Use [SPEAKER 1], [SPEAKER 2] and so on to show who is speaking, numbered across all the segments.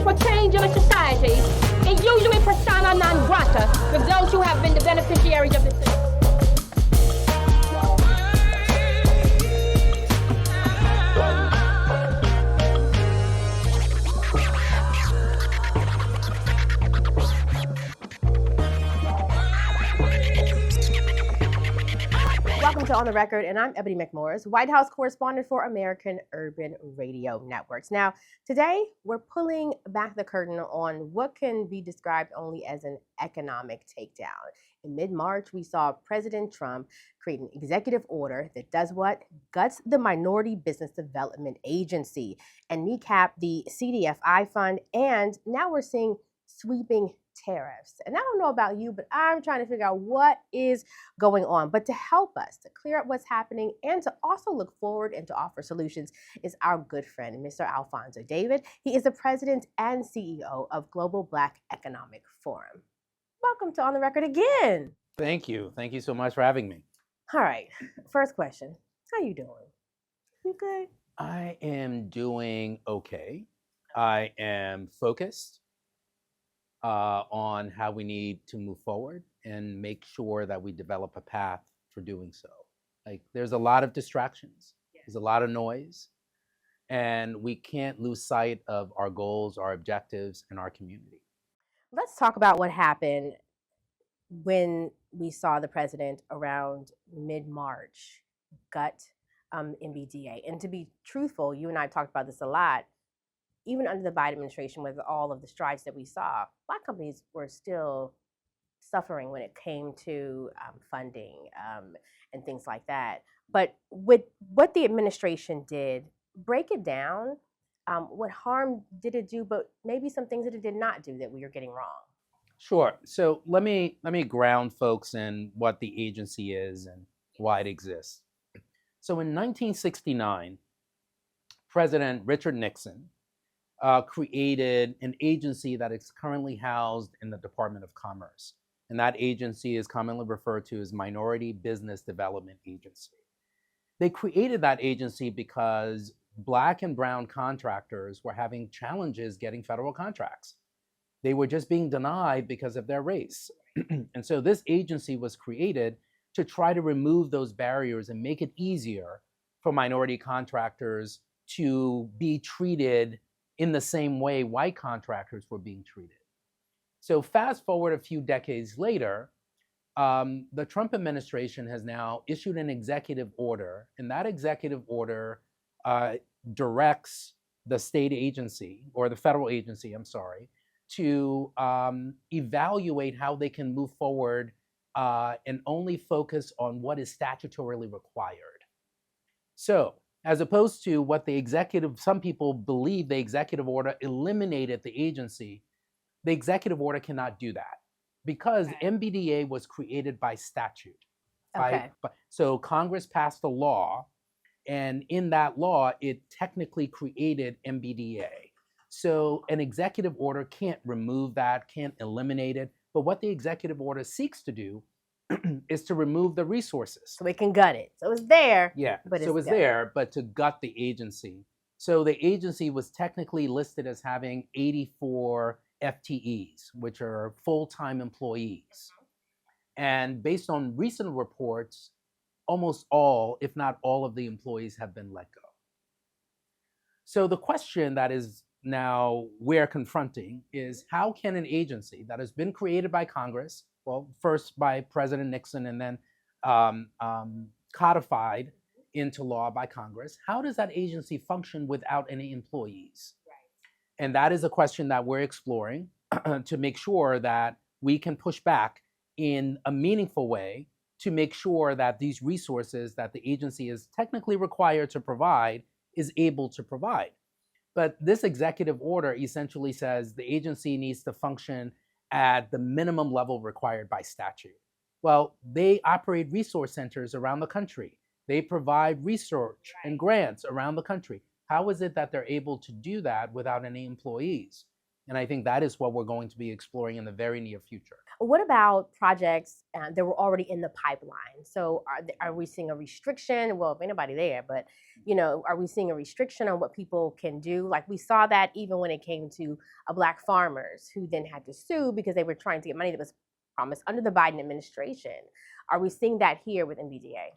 [SPEAKER 1] for change in a society is usually persona non grata with those who have been the beneficiaries of the system. Welcome to On the Record, and I'm Ebony McMorris, White House correspondent for American Urban Radio Networks. Now, today we're pulling back the curtain on what can be described only as an economic takedown. In mid-March, we saw President Trump create an executive order that does what? Guts the Minority Business Development Agency and kneecap the CDFI fund, and now we're seeing sweeping tariffs. And I don't know about you, but I'm trying to figure out what is going on. But to help us to clear up what's happening and to also look forward and to offer solutions is our good friend, Mr. Alphonso David. He is the president and CEO of Global Black Economic Forum. Welcome to On the Record again.
[SPEAKER 2] Thank you. Thank you so much for having me.
[SPEAKER 1] All right. First question. How you doing? You good?
[SPEAKER 2] I am doing okay. I am focused on how we need to move forward and make sure that we develop a path for doing so. Like, there's a lot of distractions, there's a lot of noise, and we can't lose sight of our goals, our objectives, and our community.
[SPEAKER 1] Let's talk about what happened when we saw the president around mid-March gut MBDA. And to be truthful, you and I talked about this a lot. Even under the Biden administration, with all of the strides that we saw, Black companies were still suffering when it came to funding and things like that. But with what the administration did, break it down. What harm did it do, but maybe some things that it did not do that we are getting wrong?
[SPEAKER 2] Sure. So let me ground folks in what the agency is and why it exists. So in 1969, President Richard Nixon created an agency that is currently housed in the Department of Commerce. And that agency is commonly referred to as Minority Business Development Agency. They created that agency because Black and brown contractors were having challenges getting federal contracts. They were just being denied because of their race. And so this agency was created to try to remove those barriers and make it easier for minority contractors to be treated in the same way white contractors were being treated. So fast forward a few decades later, the Trump administration has now issued an executive order, and that executive order directs the state agency, or the federal agency, I'm sorry, to evaluate how they can move forward and only focus on what is statutorily required. So, as opposed to what some people believe the executive order eliminated the agency, the executive order cannot do that because MBDA was created by statute. So Congress passed a law, and in that law, it technically created MBDA. So an executive order can't remove that, can't eliminate it, but what the executive order seeks to do is to remove the resources.
[SPEAKER 1] So we can gut it. So it's there.
[SPEAKER 2] Yeah,
[SPEAKER 1] but
[SPEAKER 2] so it's there, but to gut the agency. So the agency was technically listed as having 84 FTEs, which are full-time employees. And based on recent reports, almost all, if not all of the employees have been let go. So the question that is now we're confronting is, how can an agency that has been created by Congress, well, first by President Nixon and then codified into law by Congress, how does that agency function without any employees? Right. And that is a question that we're exploring to make sure that we can push back in a meaningful way to make sure that these resources that the agency is technically required to provide is able to provide. But this executive order essentially says the agency needs to function at the minimum level required by statute. Well, they operate resource centers around the country. They provide research and grants around the country. How is it that they're able to do that without any employees? And I think that is what we're going to be exploring in the very near future.
[SPEAKER 1] What about projects that were already in the pipeline? So are we seeing a restriction? Well, if anybody there, but are we seeing a restriction on what people can do? Like we saw that even when it came to Black farmers who then had to sue because they were trying to get money that was promised under the Biden administration. Are we seeing that here with MBDA?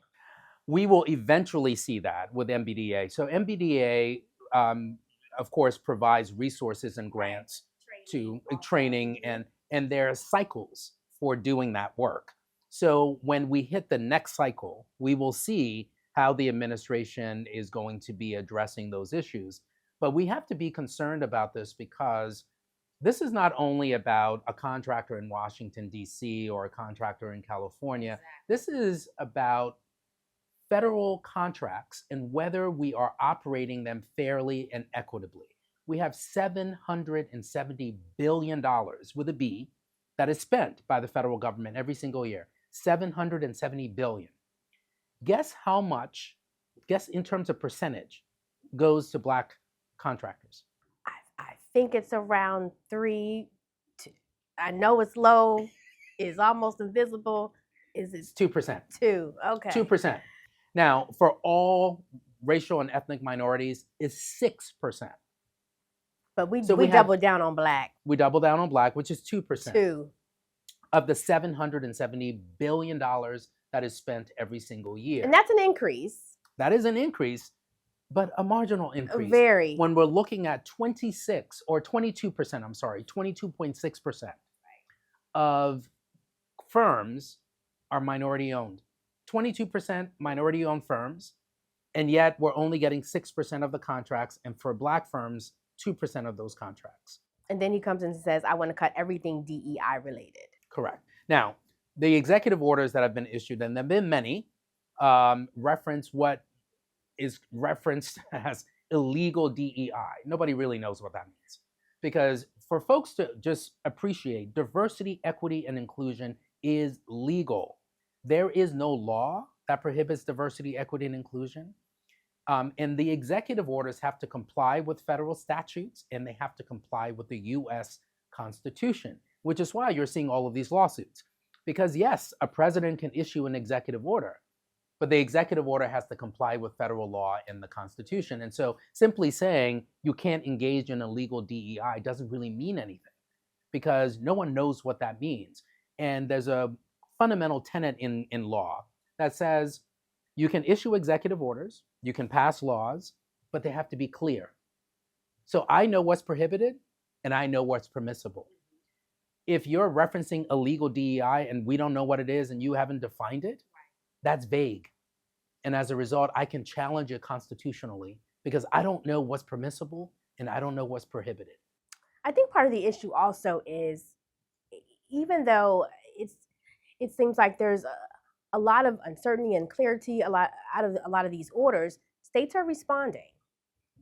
[SPEAKER 2] We will eventually see that with MBDA. So MBDA, of course, provides resources and grants to training, and there are cycles for doing that work. So when we hit the next cycle, we will see how the administration is going to be addressing those issues. But we have to be concerned about this because this is not only about a contractor in Washington, D.C. or a contractor in California. This is about federal contracts and whether we are operating them fairly and equitably. We have $770 billion with a B that is spent by the federal government every single year. $770 billion. Guess how much, guess in terms of percentage, goes to Black contractors?
[SPEAKER 1] I think it's around 3. I know it's low. It's almost invisible. Is it
[SPEAKER 2] 2%?
[SPEAKER 1] 2. Okay.
[SPEAKER 2] 2%. Now, for all racial and ethnic minorities, is 6%.
[SPEAKER 1] But we double down on Black.
[SPEAKER 2] We double down on Black, which is 2%.
[SPEAKER 1] 2.
[SPEAKER 2] Of the $770 billion that is spent every single year.
[SPEAKER 1] And that's an increase.
[SPEAKER 2] That is an increase, but a marginal increase.
[SPEAKER 1] Very.
[SPEAKER 2] When we're looking at 26 or 22%, I'm sorry, 22.6% of firms are minority owned. 22% minority owned firms, and yet we're only getting 6% of the contracts, and for Black firms, 2% of those contracts.
[SPEAKER 1] And then he comes in and says, I want to cut everything DEI related.
[SPEAKER 2] Correct. Now, the executive orders that have been issued, and there have been many, reference what is referenced as illegal DEI. Nobody really knows what that means. Because for folks to just appreciate, diversity, equity, and inclusion is legal. There is no law that prohibits diversity, equity, and inclusion. And the executive orders have to comply with federal statutes, and they have to comply with the U.S. Constitution, which is why you're seeing all of these lawsuits. Because yes, a president can issue an executive order, but the executive order has to comply with federal law and the Constitution. And so simply saying you can't engage in illegal DEI doesn't really mean anything, because no one knows what that means. And there's a fundamental tenet in law that says you can issue executive orders, you can pass laws, but they have to be clear. So I know what's prohibited and I know what's permissible. If you're referencing illegal DEI and we don't know what it is and you haven't defined it, that's vague. And as a result, I can challenge it constitutionally because I don't know what's permissible and I don't know what's prohibited.
[SPEAKER 1] I think part of the issue also is, even though it seems like there's a lot of uncertainty and clarity out of a lot of these orders, states are responding,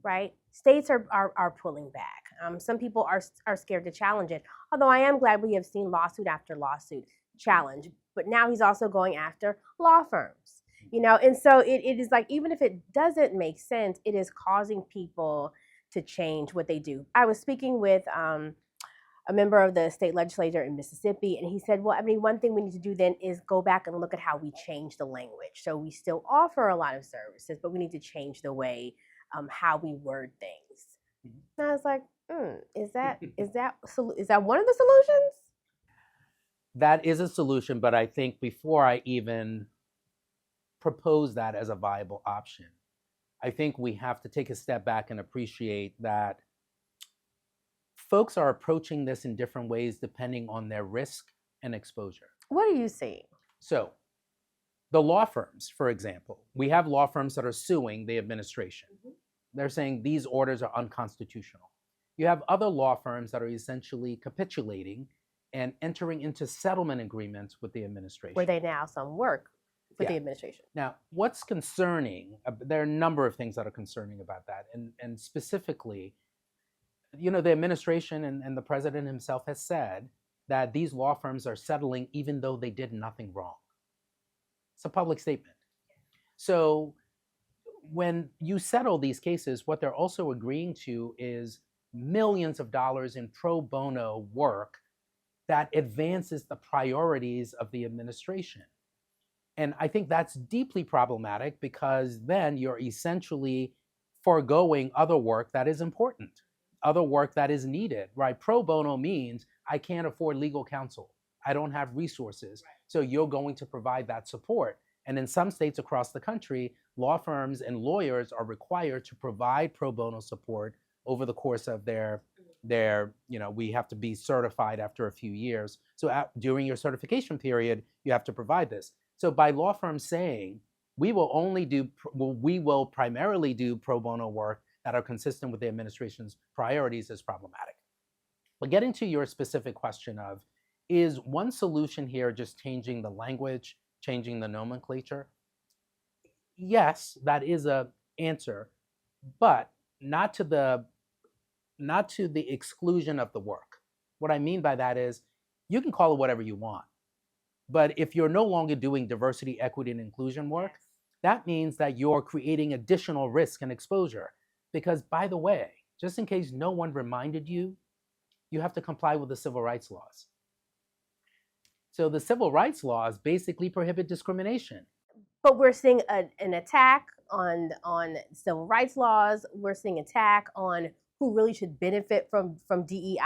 [SPEAKER 1] right? States are pulling back. Some people are scared to challenge it, although I am glad we have seen lawsuit after lawsuit challenge. But now he's also going after law firms, and so it is like, even if it doesn't make sense, it is causing people to change what they do. I was speaking with a member of the state legislature in Mississippi, and he said, well, I mean, one thing we need to do then is go back and look at how we change the language. So we still offer a lot of services, but we need to change the way how we word things. And I was like, is that one of the solutions?
[SPEAKER 2] That is a solution, but I think before I even propose that as a viable option, I think we have to take a step back and appreciate that folks are approaching this in different ways depending on their risk and exposure.
[SPEAKER 1] What are you seeing?
[SPEAKER 2] So the law firms, for example, we have law firms that are suing the administration. They're saying these orders are unconstitutional. You have other law firms that are essentially capitulating and entering into settlement agreements with the administration.
[SPEAKER 1] Where they now some work with the administration.
[SPEAKER 2] Now, what's concerning, there are a number of things that are concerning about that. And specifically, the administration and the president himself has said that these law firms are settling even though they did nothing wrong. It's a public statement. So when you settle these cases, what they're also agreeing to is millions of dollars in pro bono work that advances the priorities of the administration. And I think that's deeply problematic because then you're essentially foregoing other work that is important, other work that is needed, right? Pro bono means I can't afford legal counsel. I don't have resources. So you're going to provide that support. And in some states across the country, law firms and lawyers are required to provide pro bono support over the course of their we have to be certified after a few years. So during your certification period, you have to provide this. So by law firms saying, we will primarily do pro bono work that are consistent with the administration's priorities is problematic. But getting to your specific question of, is one solution here just changing the language, changing the nomenclature? Yes, that is an answer, but not to the exclusion of the work. What I mean by that is, you can call it whatever you want, but if you're no longer doing diversity, equity, and inclusion work, that means that you're creating additional risk and exposure. Because, by the way, just in case no one reminded you, you have to comply with the civil rights laws. So the civil rights laws basically prohibit discrimination.
[SPEAKER 1] But we're seeing an attack on civil rights laws. We're seeing attack on who really should benefit from DEI.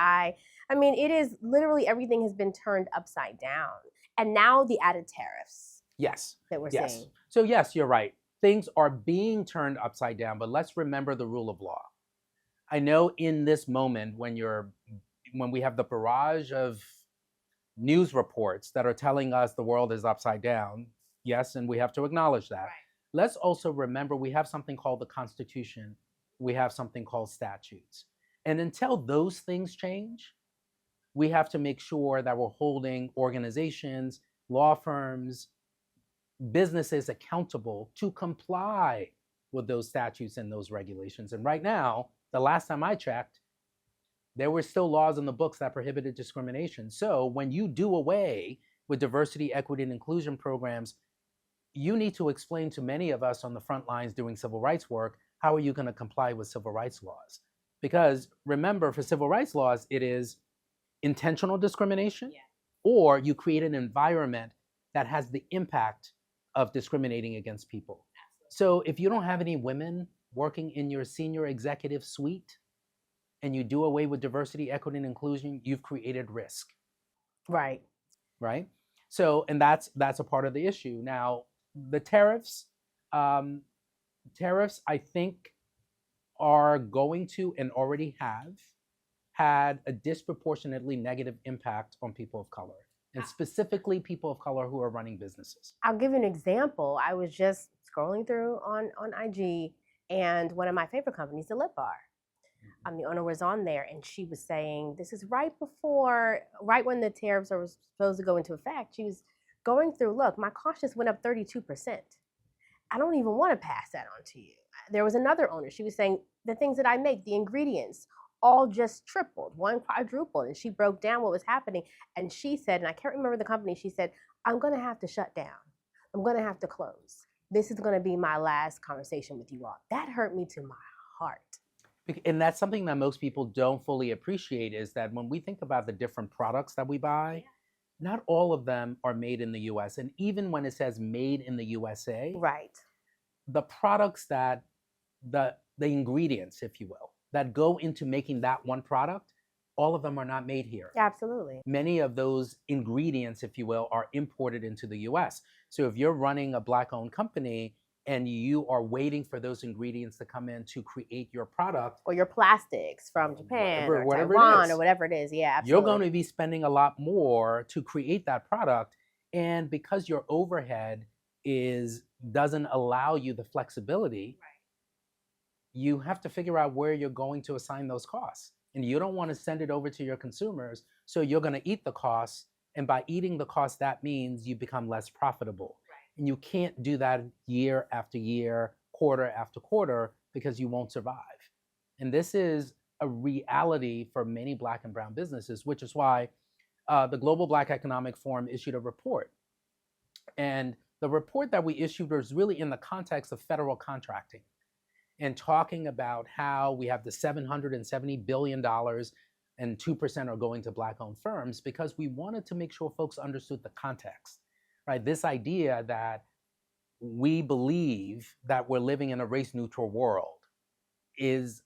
[SPEAKER 1] I mean, it is literally everything has been turned upside down. And now the added tariffs.
[SPEAKER 2] Yes.
[SPEAKER 1] That we're
[SPEAKER 2] yes.
[SPEAKER 1] seeing.
[SPEAKER 2] So yes, you're right. Things are being turned upside down, but let's remember the rule of law. I know in this moment when we have the barrage of news reports that are telling us the world is upside down, yes, and we have to acknowledge that. Right. Let's also remember we have something called the Constitution. We have something called statutes. And until those things change, we have to make sure that we're holding organizations, law firms, businesses accountable to comply with those statutes and those regulations. And right now, the last time I checked, there were still laws in the books that prohibited discrimination. So when you do away with diversity, equity, and inclusion programs, you need to explain to many of us on the front lines doing civil rights work, how are you going to comply with civil rights laws? Because remember, for civil rights laws, it is intentional discrimination, or you create an environment that has the impact of discriminating against people. So if you don't have any women working in your senior executive suite and you do away with diversity, equity, and inclusion, you've created risk.
[SPEAKER 1] Right.
[SPEAKER 2] Right? So, and that's a part of the issue. Now, the tariffs, I think, are going to and already have had a disproportionately negative impact on people of color, and specifically people of color who are running businesses.
[SPEAKER 1] I'll give you an example. I was just scrolling through on IG, and one of my favorite companies, the Lip Bar. The owner was on there, and she was saying, this is right when the tariffs are supposed to go into effect. She was going through, look, my cost just went up 32%. I don't even want to pass that on to you. There was another owner. She was saying, the things that I make, the ingredients, all just tripled, one quadrupled. And she broke down what was happening. And she said, and I can't remember the company, she said, I'm going to have to shut down. I'm going to have to close. This is going to be my last conversation with you all. That hurt me to my heart.
[SPEAKER 2] And that's something that most people don't fully appreciate, is that when we think about the different products that we buy, not all of them are made in the US. And even when it says made in the USA,
[SPEAKER 1] right,
[SPEAKER 2] the products that, the ingredients, if you will, that go into making that one product, all of them are not made here.
[SPEAKER 1] Absolutely.
[SPEAKER 2] Many of those ingredients, if you will, are imported into the US. So if you're running a Black-owned company and you are waiting for those ingredients to come in to create your product,
[SPEAKER 1] or your plastics from Japan or
[SPEAKER 2] whatever
[SPEAKER 1] Taiwan or whatever it is, yeah, absolutely.
[SPEAKER 2] You're going to be spending a lot more to create that product. And because your overhead doesn't allow you the flexibility, you have to figure out where you're going to assign those costs. And you don't want to send it over to your consumers, so you're going to eat the costs. And by eating the cost, that means you become less profitable. And you can't do that year after year, quarter after quarter, because you won't survive. And this is a reality for many Black and brown businesses, which is why the Global Black Economic Forum issued a report. And the report that we issued was really in the context of federal contracting. and talking about how we have the $770 billion and 2% are going to Black-owned firms, because we wanted to make sure folks understood the context, right? This idea that we believe that we're living in a race-neutral world is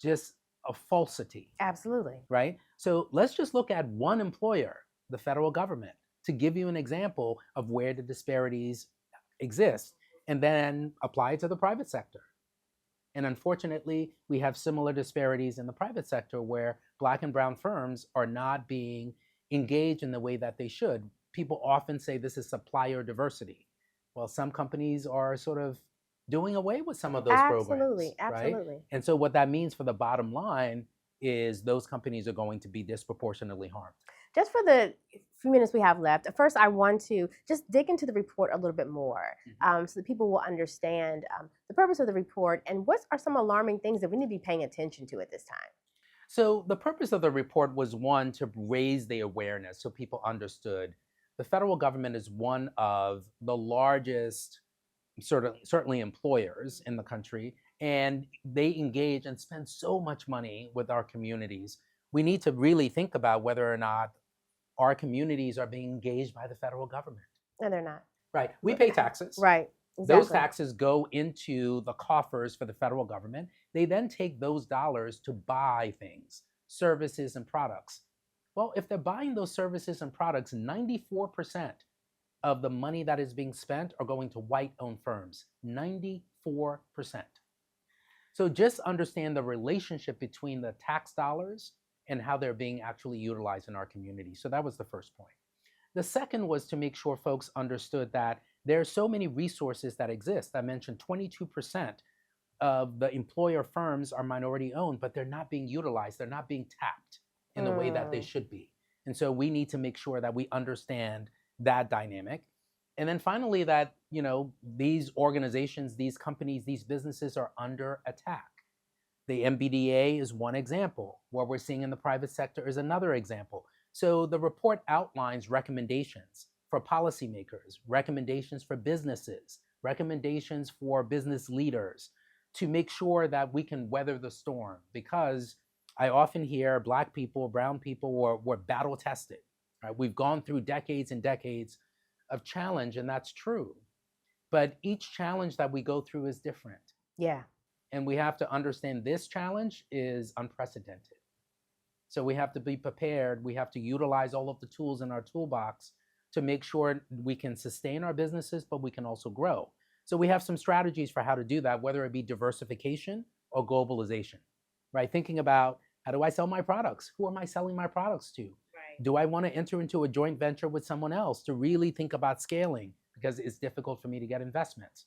[SPEAKER 2] just a falsity,
[SPEAKER 1] Absolutely.
[SPEAKER 2] right? So let's just look at one employer, the federal government, to give you an example of where the disparities exist, and then apply it to the private sector. And unfortunately, we have similar disparities in the private sector where Black and brown firms are not being engaged in the way that they should. People often say this is supplier diversity. Well, some companies are sort of doing away with some of those
[SPEAKER 1] Absolutely.
[SPEAKER 2] programs, right?
[SPEAKER 1] Absolutely.
[SPEAKER 2] And so what that means for the bottom line is those companies are going to be disproportionately harmed.
[SPEAKER 1] Just for the few minutes we have left, first I want to just dig into the report a little bit more, so that people will understand the purpose of the report and what are some alarming things that we need to be paying attention to at this time.
[SPEAKER 2] So the purpose of the report was, one, to raise the awareness so people understood the federal government is one of the largest, certainly employers in the country, and they engage and spend so much money with our communities. We need to really think about whether or not our communities are being engaged by the federal government.
[SPEAKER 1] No, they're not.
[SPEAKER 2] Right. We pay taxes.
[SPEAKER 1] Right.
[SPEAKER 2] Those
[SPEAKER 1] Exactly.
[SPEAKER 2] taxes go into the coffers for the federal government. They then take those dollars to buy things, services, and products. Well, if they're buying those services and products, 94% of the money that is being spent are going to white-owned firms. 94%. So just understand the relationship between the tax dollars and how they're being actually utilized in our community. So that was the first point. The second was to make sure folks understood that there are so many resources that exist. I mentioned 22% of the employer firms are minority owned, but they're not being utilized. They're not being tapped in the way that they should be. And so we need to make sure that we understand that dynamic. And then finally, that, these organizations, these companies, these businesses are under attack. The MBDA is one example. What we're seeing in the private sector is another example. So the report outlines recommendations for policymakers, recommendations for businesses, recommendations for business leaders to make sure that we can weather the storm. Because I often hear Black people, brown people were battle tested. Right? We've gone through decades and decades of challenge, and that's true. But each challenge that we go through is different.
[SPEAKER 1] Yeah.
[SPEAKER 2] And we have to understand this challenge is unprecedented. So we have to be prepared. We have to utilize all of the tools in our toolbox to make sure we can sustain our businesses, but we can also grow. So we have some strategies for how to do that, whether it be diversification or globalization, right? Thinking about, how do I sell my products? Who am I selling my products to? Right. Do I want to enter into a joint venture with someone else to really think about scaling? Because it's difficult for me to get investments.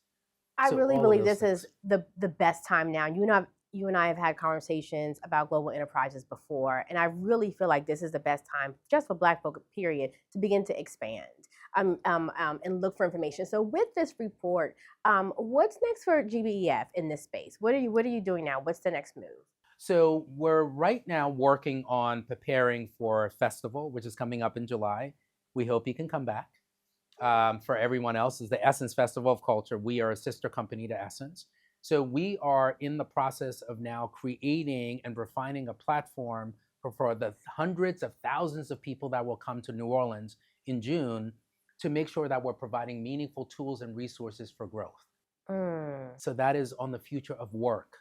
[SPEAKER 1] I really believe this is the best time now. You and I have had conversations about global enterprises before, and I really feel like this is the best time, just for Black folk, period, to begin to expand and look for information. So with this report, what's next for GBEF in this space? What are you doing now? What's the next move?
[SPEAKER 2] So we're right now working on preparing for a festival, which is coming up in July. We hope you can come back. For everyone else, is the Essence Festival of Culture. We are a sister company to Essence. So we are in the process of now creating and refining a platform for the hundreds of thousands of people that will come to New Orleans in June to make sure that we're providing meaningful tools and resources for growth. So that is on the future of work,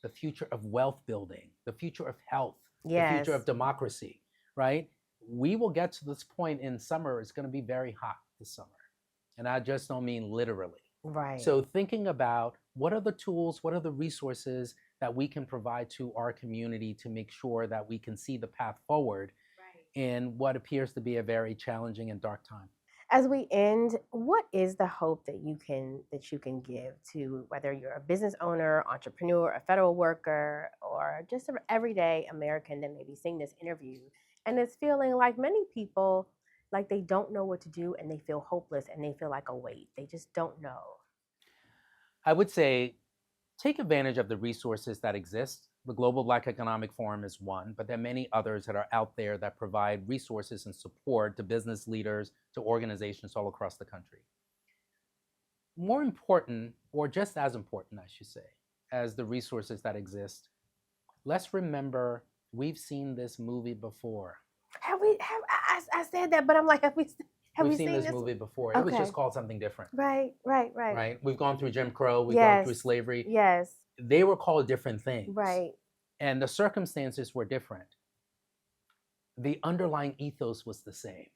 [SPEAKER 2] the future of wealth building, the future of health, the future of democracy, right? We will get to this point in summer. It's going to be very hot this summer. And I just don't mean literally.
[SPEAKER 1] Right.
[SPEAKER 2] So thinking about what are the tools, what are the resources that we can provide to our community to make sure that we can see the path forward in what appears to be a very challenging and dark time.
[SPEAKER 1] As we end, what is the hope that you can give to, whether you're a business owner, entrepreneur, a federal worker, or just an everyday American that may be seeing this interview and is feeling like many people, like they don't know what to do and they feel hopeless and they feel like a weight. They just don't know.
[SPEAKER 2] I would say take advantage of the resources that exist. The Global Black Economic Forum is one, but there are many others that are out there that provide resources and support to business leaders, to organizations all across the country. More important, or just as important, I should say, as the resources that exist, let's remember we've seen this movie before.
[SPEAKER 1] I said that, but I'm like, have we
[SPEAKER 2] We've
[SPEAKER 1] seen
[SPEAKER 2] this movie before. It was
[SPEAKER 1] Okay.
[SPEAKER 2] just called something different.
[SPEAKER 1] Right.
[SPEAKER 2] Right? We've gone through Jim Crow, we've gone through slavery.
[SPEAKER 1] Yes.
[SPEAKER 2] They were called different things.
[SPEAKER 1] Right.
[SPEAKER 2] And the circumstances were different. The underlying ethos was the same,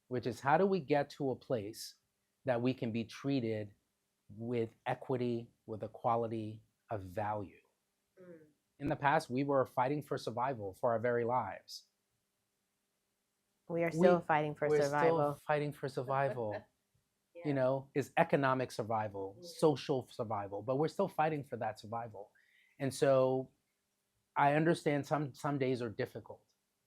[SPEAKER 2] which is how do we get to a place that we can be treated with equity, with equality of value. In the past, we were fighting for survival for our very lives.
[SPEAKER 1] We are still fighting for survival.
[SPEAKER 2] We're still fighting for survival.
[SPEAKER 1] Yeah.
[SPEAKER 2] You know, is economic survival, social survival, but we're still fighting for that survival. And so I understand some days are difficult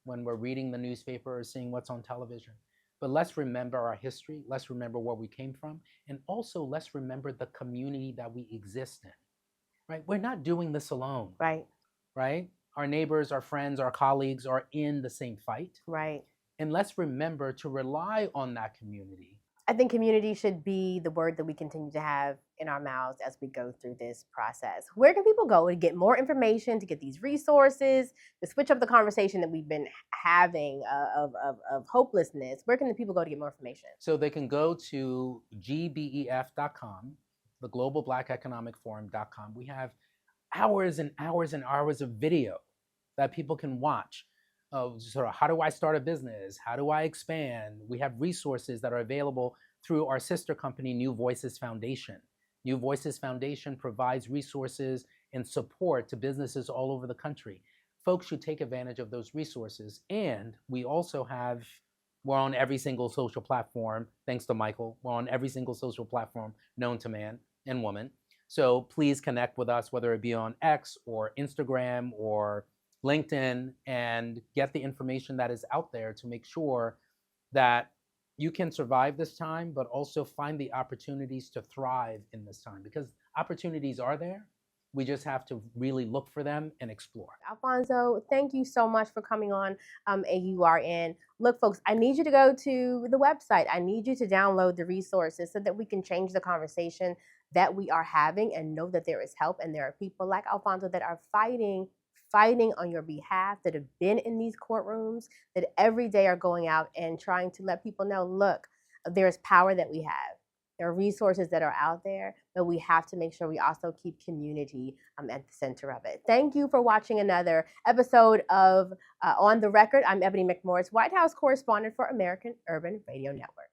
[SPEAKER 2] when we're reading the newspaper or seeing what's on television. But let's remember our history. Let's remember where we came from. And also let's remember the community that we exist in, right? We're not doing this alone. Right? Our neighbors, our friends, our colleagues are in the same fight.
[SPEAKER 1] Right.
[SPEAKER 2] And let's remember to rely on that community.
[SPEAKER 1] I think community should be the word that we continue to have in our mouths as we go through this process. Where can people go to get more information, to get these resources, to switch up the conversation that we've been having of hopelessness? Where can the people go to get more information?
[SPEAKER 2] So they can go to gbef.com, the Global Black Economic Forum.com. We have hours and hours and hours of video that people can watch. Sort of how do I start a business? How do I expand? We have resources that are available through our sister company, New Voices Foundation. New Voices Foundation provides resources and support to businesses all over the country. Folks should take advantage of those resources. And we also we're on every single social platform, thanks to Michael. We're on every single social platform known to man and woman. So please connect with us, whether it be on X or Instagram or LinkedIn, and get the information that is out there to make sure that you can survive this time, but also find the opportunities to thrive in this time, because opportunities are there. We just have to really look for them and explore.
[SPEAKER 1] Alphonso, thank you so much for coming on AURN. Look, folks, I need you to go to the website. I need you to download the resources so that we can change the conversation that we are having and know that there is help and there are people like Alphonso that are fighting on your behalf, that have been in these courtrooms, that every day are going out and trying to let people know, look, there's power that we have. There are resources that are out there, but we have to make sure we also keep community at the center of it. Thank you for watching another episode of On the Record. I'm Ebony McMorris, White House correspondent for American Urban Radio Network.